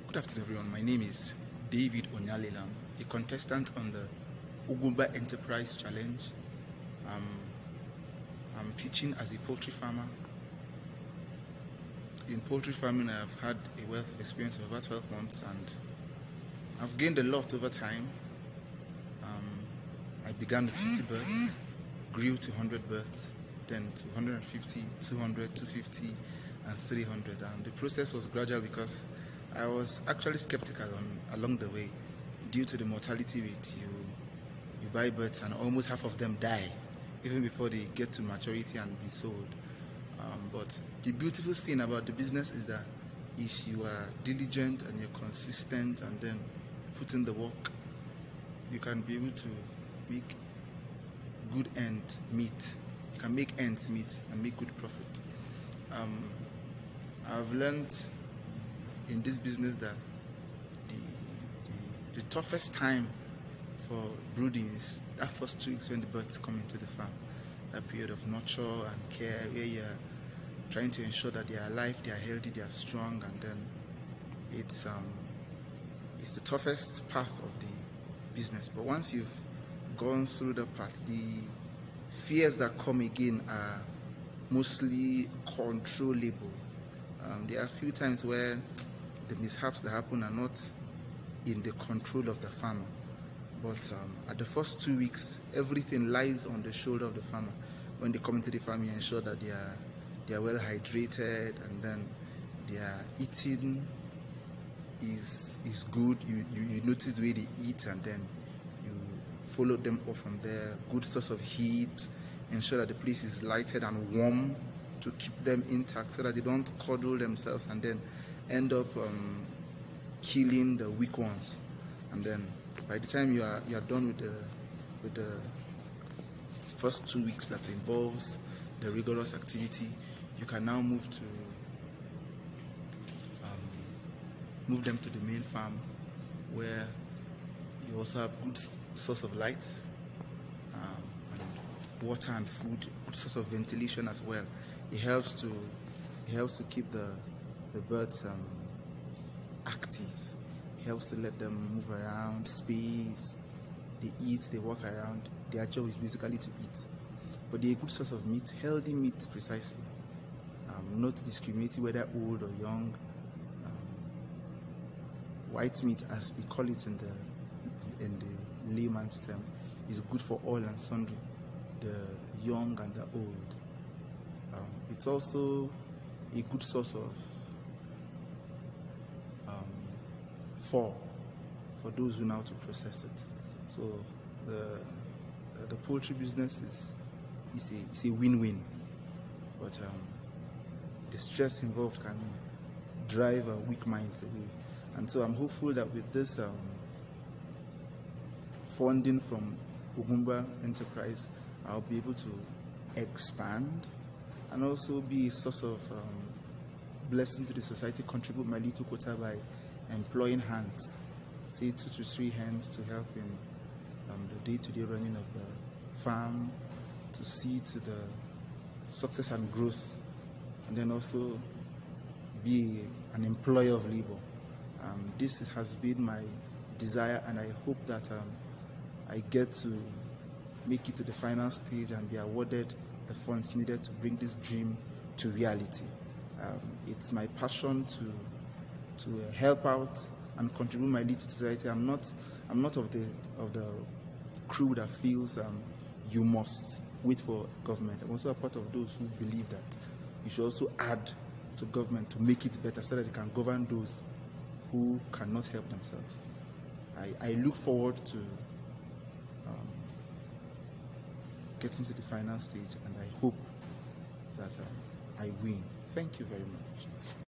Good afternoon, everyone. My name is David Onyealilam, a contestant on the Ugwumba Enterprise Challenge. I'm pitching as a poultry farmer. In poultry farming, I've had a wealth of experience of about 12 months, and I've gained a lot over time. I began with 50 birds, grew to 100 birds, then to 150, 200, 250, and 300. And the process was gradual because I was actually skeptical along the way due to the mortality rate. You buy birds and almost half of them die even before they get to maturity and be sold. But the beautiful thing about the business is that if you are diligent and you're consistent and then put in the work, you can be able to make good ends meet. You can make ends meet and make good profit. I've learned in this business that the toughest time for brooding is that first 2 weeks when the birds come into the farm. That period of nurture and care where you're trying to ensure that they are alive, they are healthy, they are strong, and then it's the toughest path of the business. But once you've gone through the path, the fears that come again are mostly controllable. There are a few times where the mishaps that happen are not in the control of the farmer, but at the first 2 weeks, everything lies on the shoulder of the farmer. When they come into the farm, you ensure that they are well hydrated, and then their eating is good. You notice the way they eat, and then you follow them up from there. Good source of heat, ensure that the place is lighted and warm to keep them intact so that they don't cuddle themselves and then end up killing the weak ones. And then by the time you are done with the first 2 weeks that involves the rigorous activity, you can now move them to the main farm, where you also have good source of light, and water and food, good source of ventilation as well. It helps to keep the birds active. It helps to let them move around, space. They eat, they walk around. Their job is basically to eat. But they're a good source of meat, healthy meat precisely. Not discriminating whether old or young. White meat, as they call it in the layman's term, is good for all and sundry, the young and the old. It's also a good source of for those who know how to process it. So the poultry business is a win-win, but the stress involved can drive weak minds away. And so I'm hopeful that with this funding from Ugwumba Enterprise, I'll be able to expand and also be a source of blessing to the society, contribute my little quota by employing hands, say 2 to 3 hands, to help in the day-to-day running of the farm, to see to the success and growth, and then also be an employer of labor. This has been my desire, and I hope that I get to make it to the final stage and be awarded the funds needed to bring this dream to reality. It's my passion to help out and contribute my little to society. I'm not of the crew that feels you must wait for government. I'm also a part of those who believe that you should also add to government to make it better so that it can govern those who cannot help themselves. I look forward to getting to the final stage, and I hope that I win. Thank you very much.